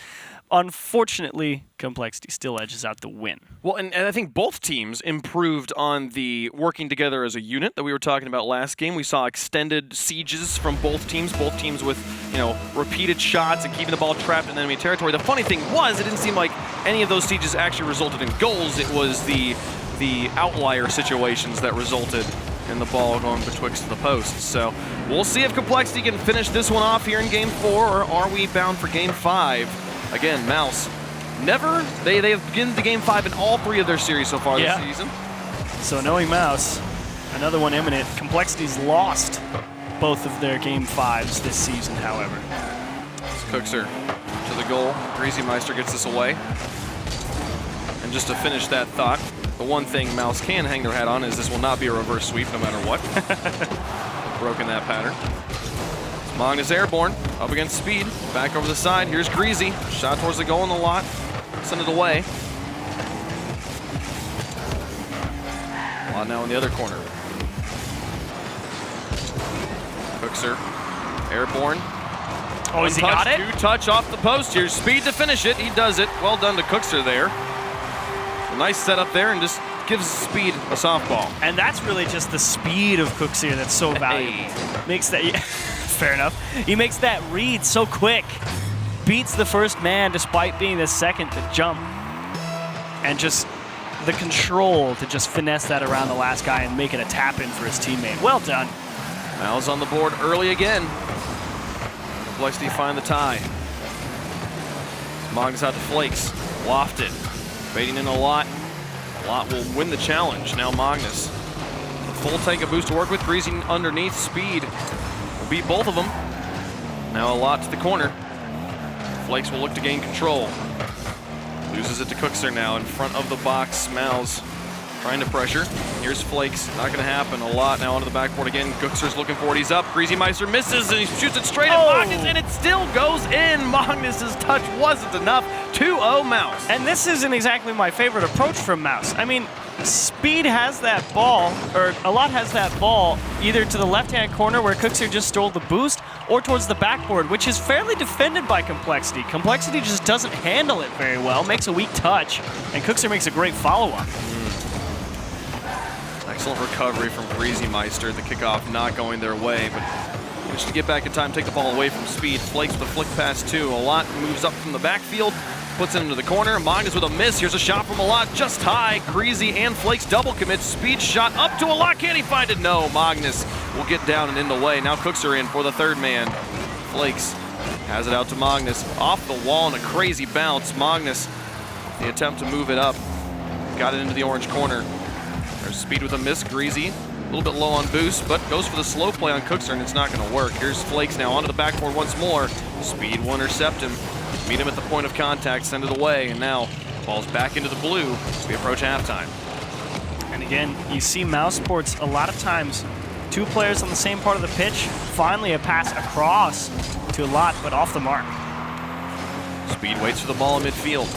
Unfortunately, Complexity still edges out the win. Well, and I think both teams improved on the working together as a unit that we were talking about last game. We saw extended sieges from both teams with, repeated shots and keeping the ball trapped in enemy territory. The funny thing was, it didn't seem like any of those sieges actually resulted in goals. It was the outlier situations that resulted in the ball going betwixt the posts. So we'll see if Complexity can finish this one off here in Game 4, or are we bound for Game 5? Again, Mouse. They have begun the Game 5 in all 3 of their series so far this season. So knowing Mouse, another one imminent. Complexity's lost both of their Game 5s this season, however. Cookser to the goal. Greasy Meister gets this away. And just to finish that thought, the one thing Mouse can hang their hat on is this will not be a reverse sweep no matter what. Broken that pattern. Magnus airborne, up against Speed, back over the side. Here's Greasy, shot towards the goal in the lot. Send it away. Lot now in the other corner. Cookser, airborne. Oh, has he got it? 2-touch off the post. Here's Speed to finish it. He does it. Well done to Cookser there. A nice setup there, and just gives Speed a softball. And that's really just the speed of Cookser that's so valuable. Makes that, fair enough. He makes that read so quick. Beats the first man despite being the second to jump. And just the control to just finesse that around the last guy and make it a tap-in for his teammate. Well done. Mal's on the board early again. Complexity find the tie. Magnus out to Flakes. Lofted. Baiting in a lot. Lot will win the challenge. Now Magnus. A full tank of boost to work with. Greasy underneath. Speed will beat both of them. Now a lot to the corner. Flakes will look to gain control. Loses it to Cookser now in front of the box. Mal's trying to pressure. Here's Flakes. Not going to happen. A lot now onto the backboard again. Cookser's looking for it. He's up. Greasy Meister misses and he shoots it straight at Magnus, and it still goes in. Magnus's touch wasn't enough. 2-0 Mouse. And this isn't exactly my favorite approach from Mouse. I mean, Speed has that ball, or a lot has that ball, either to the left-hand corner where Cookser just stole the boost, or towards the backboard, which is fairly defended by Complexity. Complexity just doesn't handle it very well, makes a weak touch, and Cookser makes a great follow-up. Excellent recovery from Greasy Meister. The kickoff not going their way, but managed to get back in time, take the ball away from Speed. Flakes with a flick pass too. A lot moves up from the backfield, puts it into the corner. Magnus with a miss. Here's a shot from a lot, just high. Greasy and Flakes double commit. Speed shot up to a lot. Can he find it? No. Magnus will get down and in the way. Now Cookser in for the third man. Flakes has it out to Magnus. Off the wall in a crazy bounce. Magnus, the attempt to move it up, got it into the orange corner. There's Speed with a miss. Greasy a little bit low on boost, but goes for the slow play on Cookser, and it's not going to work. Here's Flakes now onto the backboard once more. Speed will intercept him. Meet him at the point of contact, send it away, and now ball's back into the blue as we approach halftime. And again, you see mousesports a lot of times, 2 players on the same part of the pitch, finally a pass across to a lot, but off the mark. Speed waits for the ball in midfield.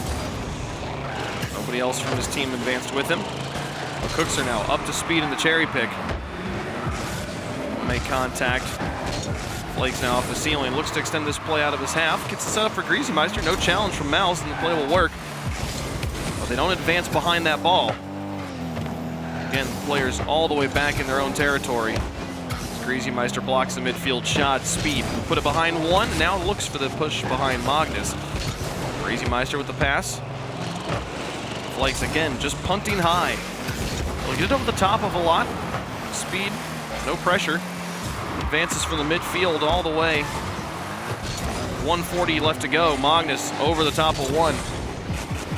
Nobody else from his team advanced with him. Cookser now up to Speed in the cherry pick. Make contact. Flakes now off the ceiling, looks to extend this play out of his half. Gets it set up for Greasy Meister, no challenge from Mouse, and the play will work. But they don't advance behind that ball. Again, players all the way back in their own territory. Greasy Meister blocks the midfield shot. Speed put it behind one, and now looks for the push behind Magnus. Greasy Meister with the pass. Flakes again, just punting high. He'll get it over the top of a lot. Speed, no pressure. Advances from the midfield all the way. 140 left to go. Magnus over the top of one.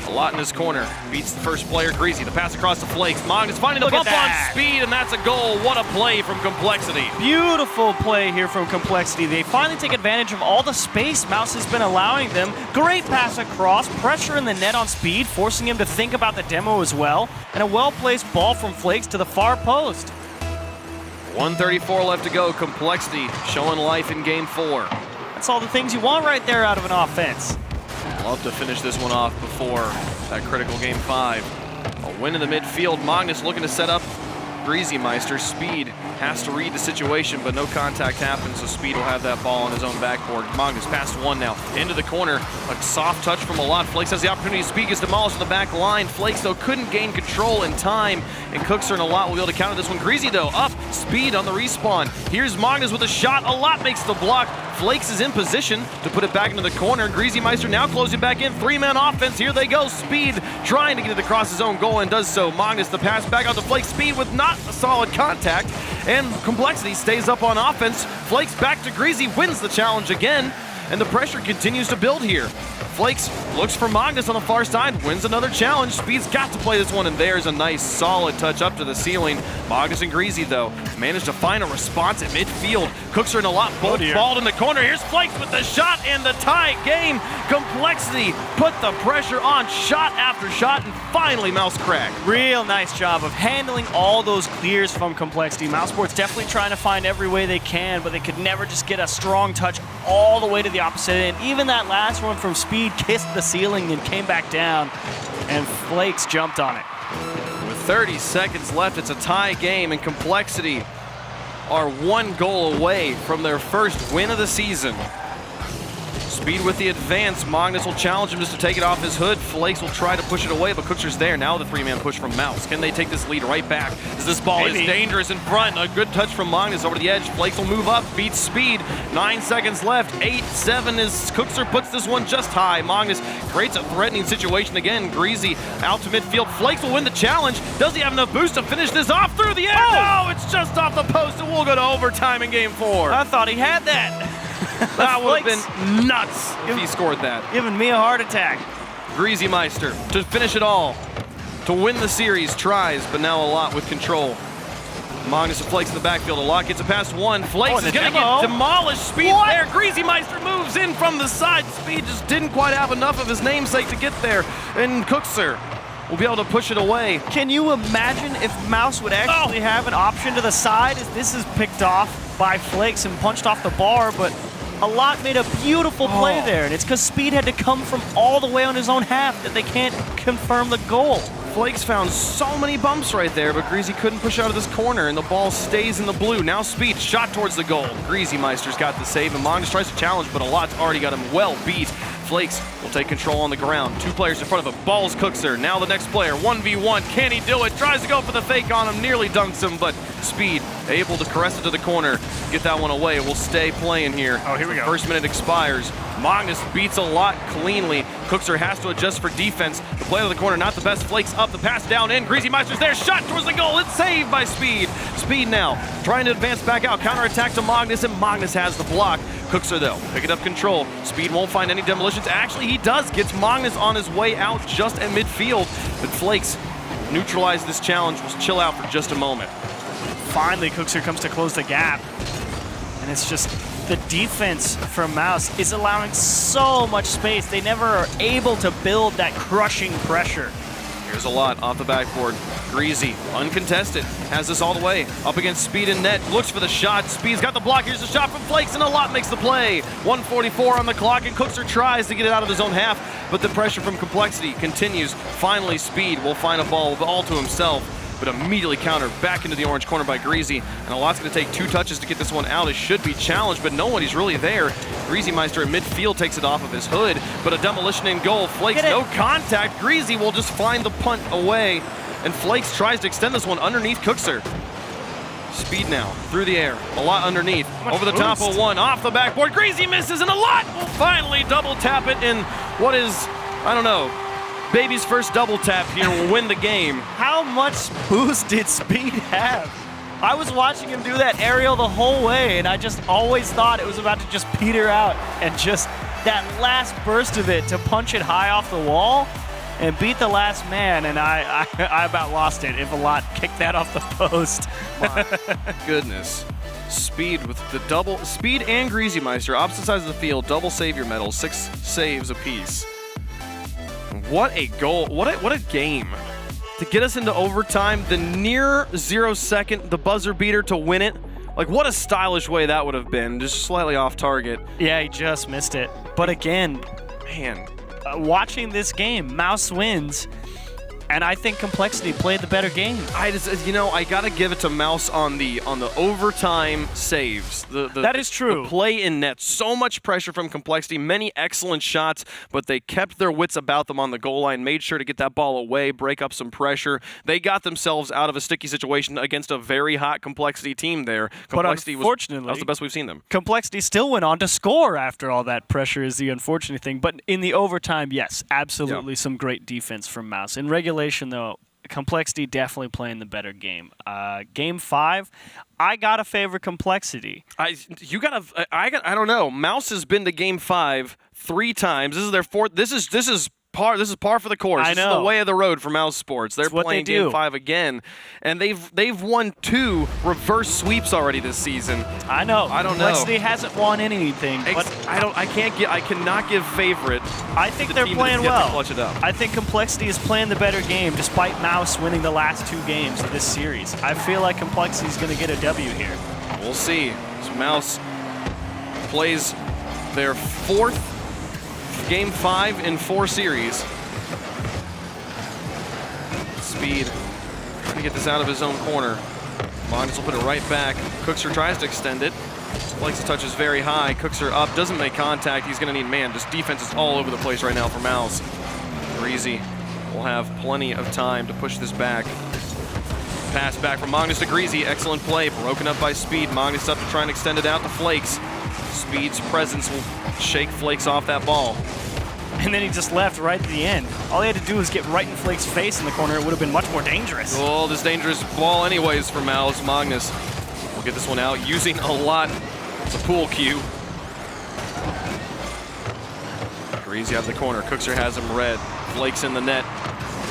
A lot in his corner. Beats the first player, Greasy. The pass across to Flakes. Magnus finding the bump on Speed, and that's a goal. What a play from Complexity. Beautiful play here from Complexity. They finally take advantage of all the space Mouse has been allowing them. Great pass across, pressure in the net on Speed, forcing him to think about the demo as well. And a well-placed ball from Flakes to the far post. 134 left to go. Complexity showing life in Game 4. That's all the things you want right there out of an offense. Love to finish this one off before that critical Game 5. A win in the midfield. Magnus looking to set up Greasy Meister. Speed has to read the situation, but no contact happens, so Speed will have that ball on his own backboard. Magnus past one now, into the corner. A soft touch from Alot. Flakes has the opportunity. Speed gets demolished on the back line. Flakes, though, couldn't gain control in time, and Cookser and Alot will be able to counter this one. Greasy, though, up. Speed on the respawn. Here's Magnus with a shot. Alot makes the block. Flakes is in position to put it back into the corner. Greasy Meister now closing back in. Three-man offense. Here they go. Speed trying to get it across his own goal and does so. Magnus, the pass back out to Flakes. Speed with not a solid contact. And Complexity stays up on offense. Flakes back to Greasy, wins the challenge again. And the pressure continues to build here. Flakes looks for Magnus on the far side, wins another challenge. Speed's got to play this one, and there's a nice solid touch up to the ceiling. Magnus and Greasy, though, managed to find a response at midfield. Cookser and Alot both balled in the corner. Here's Flakes with the shot and the tie game. Complexity put the pressure on shot after shot, and finally Mouse cracked. Real nice job of handling all those clears from Complexity. mousesports definitely trying to find every way they can, but they could never just get a strong touch all the way to the opposite end. Even that last one from Speed kissed the ceiling and came back down, and Flakes jumped on it. With 30 seconds left, it's a tie game, and Complexity are one goal away from their first win of the season. Speed with the advance. Magnus will challenge him just to take it off his hood. Flakes will try to push it away, but Cookser's there. Now the three-man push from Mouse. Can they take this lead right back? As this ball is dangerous in front. A good touch from Magnus over the edge. Flakes will move up, beats Speed. 9 seconds left. 8-7 as Cookser puts this one just high. Magnus creates a threatening situation again. Greasy out to midfield. Flakes will win the challenge. Does he have enough boost to finish this off through the air? Oh! No, it's just off the post, and we'll go to overtime in game 4. I thought he had that. That would have been nuts if he scored that. Giving me a heart attack. Greasy Meister to finish it all. To win the series, tries, but now Alot with control. Magnus and Flakes in the backfield. Alot gets it past one. Flakes is going to get demolished. Speed there. Greasy Meister moves in from the side. Speed just didn't quite have enough of his namesake to get there. And Cookser will be able to push it away. Can you imagine if Mouse would actually have an option to the side as this is picked off by Flakes and punched off the bar, but Alot made a beautiful play there, and it's because Speed had to come from all the way on his own half that they can't confirm the goal. Flakes found so many bumps right there, but Greasy couldn't push out of this corner, and the ball stays in the blue. Now Speed shot towards the goal. Greasy Meister's got the save, and Magnus tries to challenge, but Alot's already got him well beat. Flakes will take control on the ground. Two players in front of him. Ball's Cookser. Now the next player, 1v1. Can he do it? Tries to go for the fake on him, nearly dunks him, but Speed able to caress it to the corner. Get that one away. We'll stay playing here. Oh, here we go. First minute expires. Magnus beats Alot cleanly. Cookser has to adjust for defense. The play to the corner, not the best. Flakes up, the pass down in. Greasy Meister's there, shot towards the goal. It's saved by Speed. Speed now trying to advance back out. Counterattack to Magnus, and Magnus has the block. Cookser, though, picking up control. Speed won't find any demolitions. Actually, he does. Gets Magnus on his way out just at midfield. But Flakes neutralized this challenge. We'll chill out for just a moment. Finally, Cookser comes to close the gap. And it's just the defense from Mouse is allowing so much space. They never are able to build that crushing pressure. Here's Alot off the backboard. Greasy, uncontested, has this all the way. Up against Speed and net, looks for the shot. Speed's got the block. Here's the shot from Flakes, and Alot makes the play. 1:44 on the clock, and Cookser tries to get it out of his own half, but the pressure from Complexity continues. Finally, Speed will find a ball all to himself, but immediately countered back into the orange corner by Greasy. And Alot's going to take 2 touches to get this one out. It should be challenged, but nobody's really there. Greasy Meister at midfield takes it off of his hood, but a demolition in goal. Flakes, no contact. Greasy will just find the punt away, and Flakes tries to extend this one underneath Cookser. Speed now through the air. Alot underneath, over the top of one, off the backboard. Greasy misses, and Alot will finally double tap it in what is, I don't know, baby's first double tap here will win the game. How much boost did Speed have? I was watching him do that aerial the whole way, and I just always thought it was about to just peter out, and just that last burst of it to punch it high off the wall and beat the last man, and I about lost it if Alot kicked that off the post. My goodness. Speed with the double, Speed and Greasy Meister, opposite sides of the field, double savior medals, 6 saves apiece. What a goal, what a game. To get us into overtime, the near 0 second, the buzzer beater to win it. Like, what a stylish way that would have been, just slightly off target. Yeah, he just missed it. But again, man, watching this game, Mouse wins. And I think Complexity played the better game. I gotta give it to Mouse on the overtime saves. That is true. The play in net, so much pressure from Complexity, many excellent shots, but they kept their wits about them on the goal line, made sure to get that ball away, break up some pressure. They got themselves out of a sticky situation against a very hot Complexity team there. Complexity but unfortunately, that was the best we've seen them. Complexity still went on to score after all that pressure is the unfortunate thing. But in the overtime, yes, absolutely some great defense from Mouse. In regulation, though, Complexity definitely playing the better game. Game 5, I gotta favor Complexity. I don't know. Mouse has been to Game 5 3 times. This is their fourth. This is par for the course. I know. This is the way of the road for Mouse Sports. They're playing Game 5 again, and they've won 2 reverse sweeps already this season. I know. I don't know. Complexity hasn't won anything, but I cannot give favorite. I think they're playing well. Clutch it up. I think Complexity is playing the better game, despite Mouse winning the last 2 games of this series. I feel like Complexity is going to get a W here. We'll see. So Mouse plays their 4th Game 5 in 4 series. Speed trying to get this out of his own corner. Magnus will put it right back. Cookser tries to extend it. Likes to touch is very high. Cookser up, doesn't make contact. He's going to need, just defense is all over the place right now for Mouse. Greasy will have plenty of time to push this back. Pass back from Magnus to Greasy. Excellent play. Broken up by Speed. Magnus up to try and extend it out to Flakes. Speed's presence will shake Flakes off that ball. And then he just left right at the end. All he had to do was get right in Flakes' face in the corner. It would have been much more dangerous. Oh, this dangerous ball anyways for Mouse. Magnus will get this one out using a lot. It's a pool cue. Greasy out of the corner. Cookser has him red. Flakes in the net.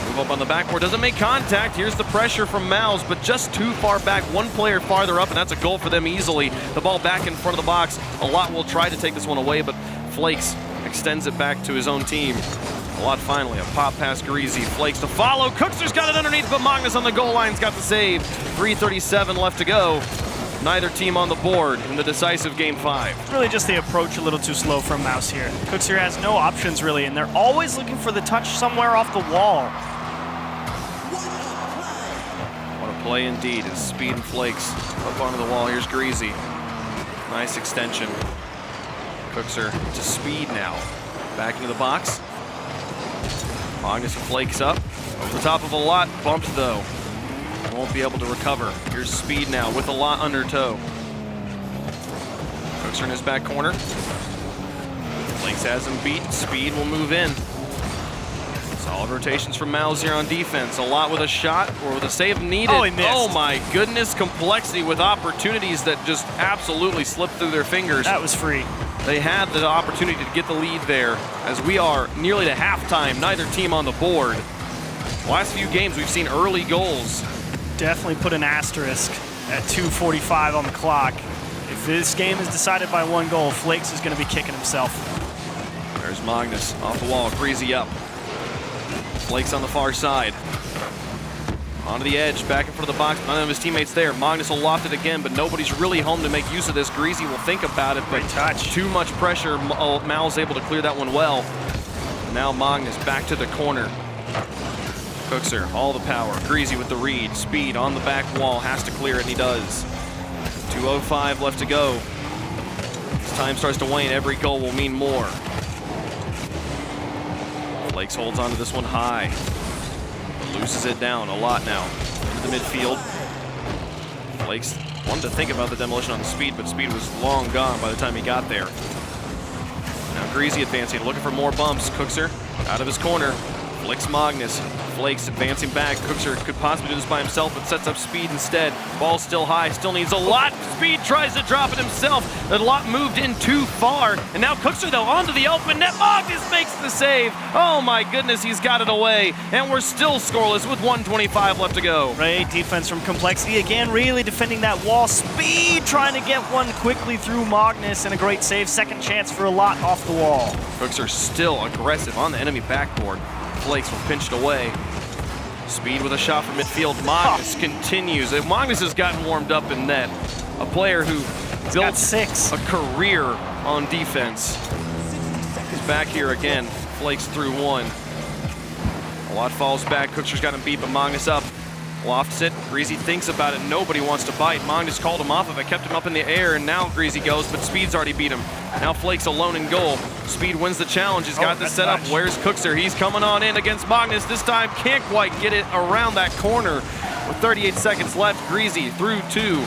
Move up on the backboard. Doesn't make contact. Here's the pressure from Mouse, but just too far back. One player farther up, and that's a goal for them easily. The ball back in front of the box. A lot will try to take this one away, but Flakes extends it back to his own team. A lot finally. A pop past Greasy. Flakes to follow. Cookser's got it underneath, but Magnus on the goal line's got the save. 3:37 left to go. Neither team on the board in the decisive Game 5. Really just the approach a little too slow from Mouse here. Cookser has no options really, and they're always looking for the touch somewhere off the wall. What a play indeed as Speed and Flakes up onto the wall. Here's Greasy. Nice extension. Cookser to Speed now. Back into the box. Magnus and Flakes up. Over the top of a lot. Bumped though. Won't be able to recover. Here's Speed now with a lot under tow. Cookser in his back corner. Flakes has him beat. Speed will move in. Solid rotations from Mouse here on defense. A lot with a shot or with a save needed. Oh, he missed. Oh my goodness. Complexity with opportunities that just absolutely slipped through their fingers. That was free. They had the opportunity to get the lead there as we are nearly to halftime. Neither team on the board. Last few games we've seen early goals. Definitely put an asterisk at 2:45 on the clock. If this game is decided by 1 goal, Flakes is going to be kicking himself. There's Magnus off the wall, Greasy up. Flakes on the far side. Onto the edge, back in front of the box. None of his teammates there. Magnus will loft it again, but nobody's really home to make use of this. Greasy will think about it, but great touch. Too much pressure. Mal's able to clear that one well. Now Magnus back to the corner. Cookser, all the power. Greasy with the read. Speed on the back wall. Has to clear it, and he does. 2:05 left to go. As time starts to wane, every goal will mean more. Flakes holds onto this one high. Loses it down a lot now. Into the midfield. Flakes wanted to think about the demolition on Speed, but Speed was long gone by the time he got there. Now Greasy advancing, looking for more bumps. Cookser out of his corner. Flicks Magnus. Flakes advancing back. Cookser could possibly do this by himself, but sets up Speed instead. Ball's still high, still needs a lot. Speed tries to drop it himself. A lot moved in too far. And now Cookser, though, onto the open net. Magnus makes the save. Oh my goodness, he's got it away. And we're still scoreless with 1:25 left to go. Great defense from Complexity. Again, really defending that wall. Speed trying to get one quickly through Magnus, and a great save. Second chance for a lot off the wall. Cookser still aggressive on the enemy backboard. Flakes will pinch it away. Speed with a shot from midfield. Magnus continues. Magnus has gotten warmed up in net. A player who built 6. a career on defense. He's back here again. Flakes through 1. A Watt falls back. Cookster's got him beat, but Magnus up. Lofts it. Greasy thinks about it. Nobody wants to bite. Magnus called him off of it, kept him up in the air, and now Greasy goes, but Speed's already beat him. Now Flake's alone in goal. Speed wins the challenge. He's got this set up. Where's Cookster? He's coming on in against Magnus. This time can't quite get it around that corner. With 38 seconds left, Greasy through 2.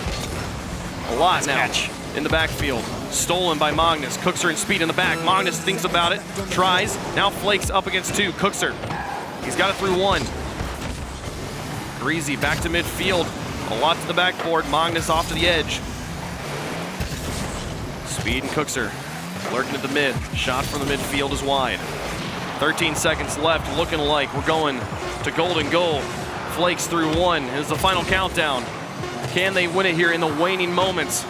A lot now in the backfield. Stolen by Magnus. Cookster and Speed in the back. Magnus thinks about it, tries. Now Flake's up against 2. Cookster, he's got it through 1. Greasy back to midfield. A lot to the backboard. Magnus off to the edge. Speed and Cookster lurking at the mid. Shot from the midfield is wide. 13 seconds left. Looking like we're going to golden goal. Flakes through 1. It's the final countdown. Can they win it here in the waning moments?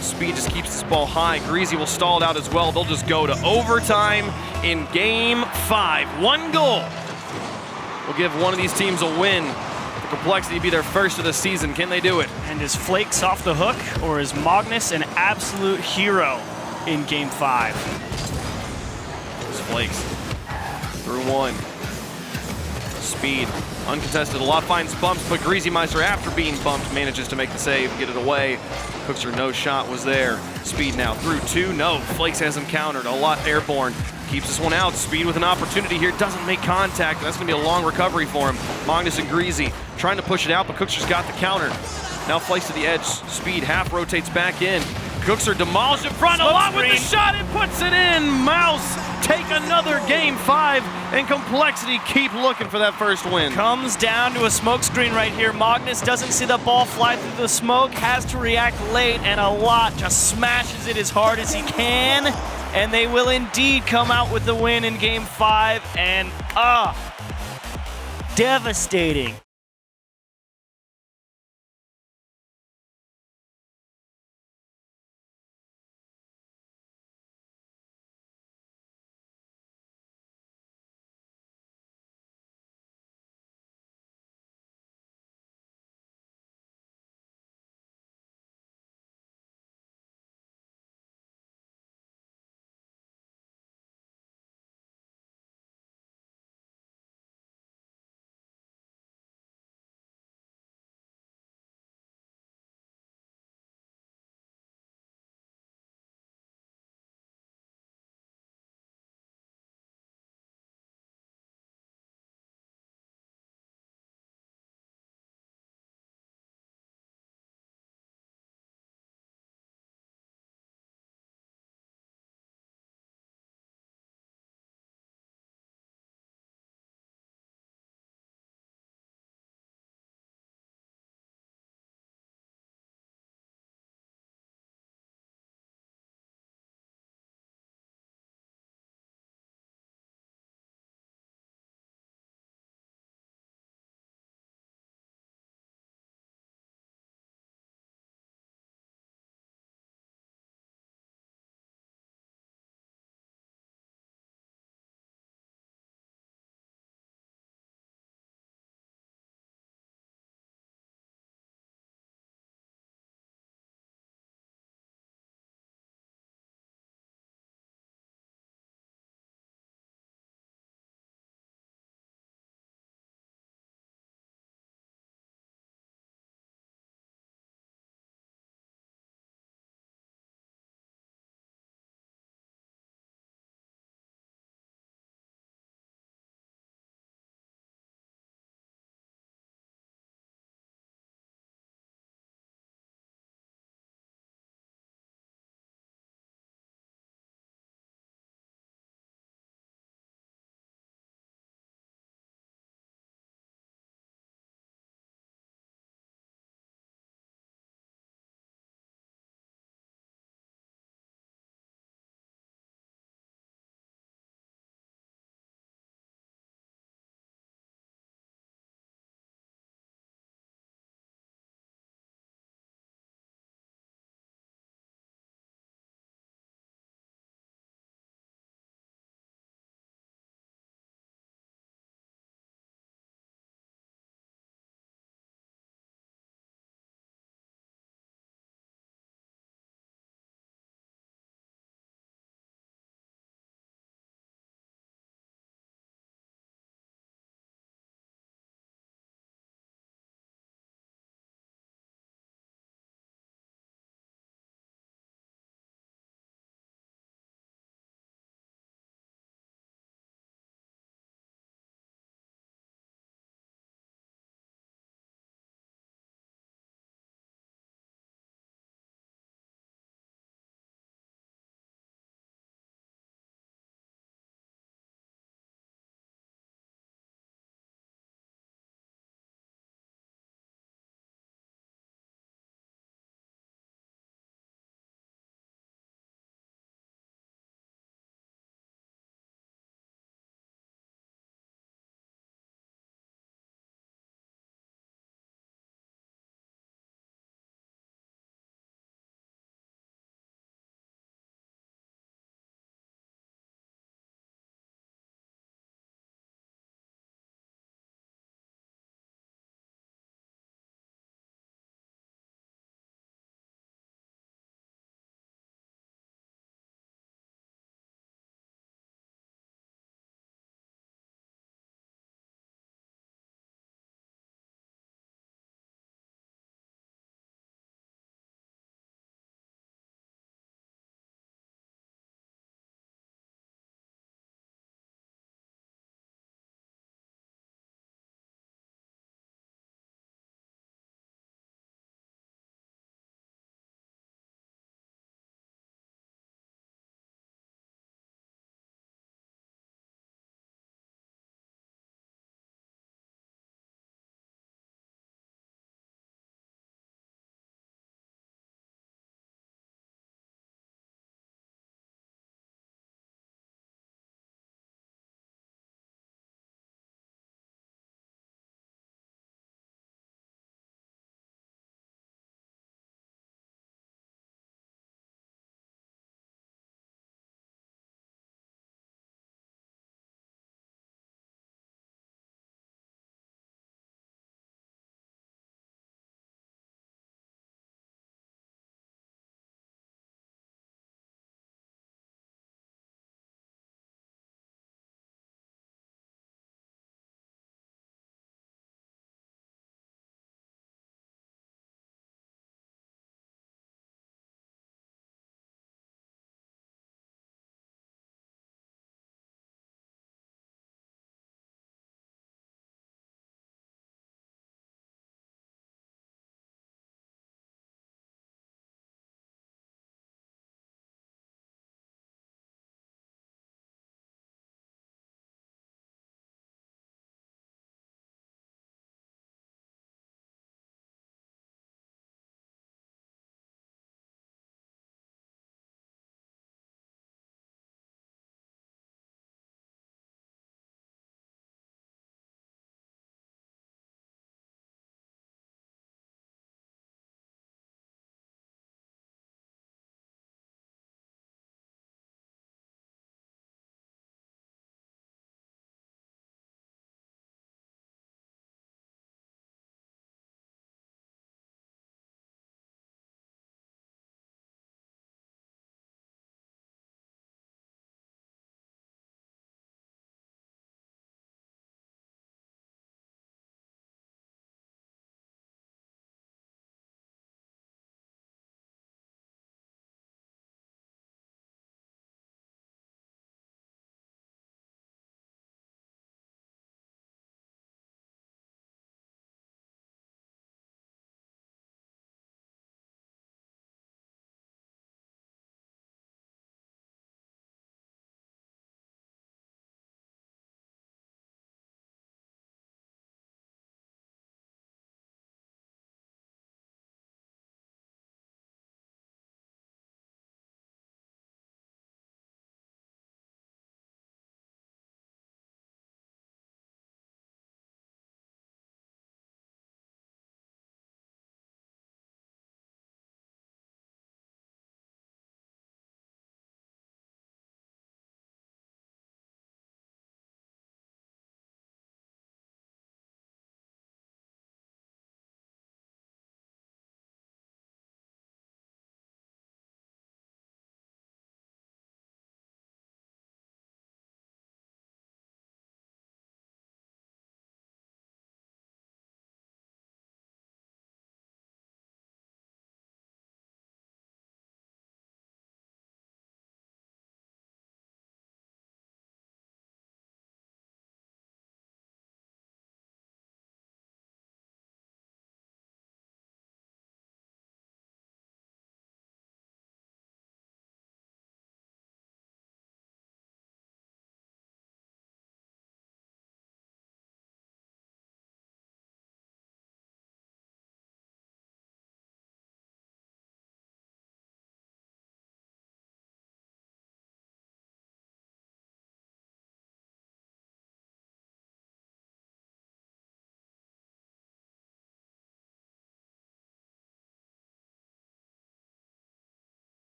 Speed just keeps this ball high. Greasy will stall it out as well. They'll just go to overtime in game 5. 1 goal will give one of these teams a win. The Complexity be their first of the season. Can they do it? And is Flakes off the hook, or is Magnus an absolute hero in game 5? It's Flakes through 1. Speed uncontested. A lot finds bumps, but Greasy Meister, after being bumped, manages to make the save, get it away. Cookster, no shot was there. Speed now through 2. No, Flakes has him countered. A lot airborne. Keeps this one out. Speed with an opportunity here. Doesn't make contact. That's going to be a long recovery for him. Magnus and Greasy trying to push it out, but Cookster's got the counter. Now Flakes to the edge. Speed half rotates back in. Cookster demolished in front. A lot with the shot and puts it in. Mouse take another game 5, and Complexity keep looking for that first win. Comes down to a smoke screen right here. Magnus doesn't see the ball fly through the smoke, has to react late, and a lot just smashes it as hard as he can. And they will indeed come out with the win in game 5, and devastating.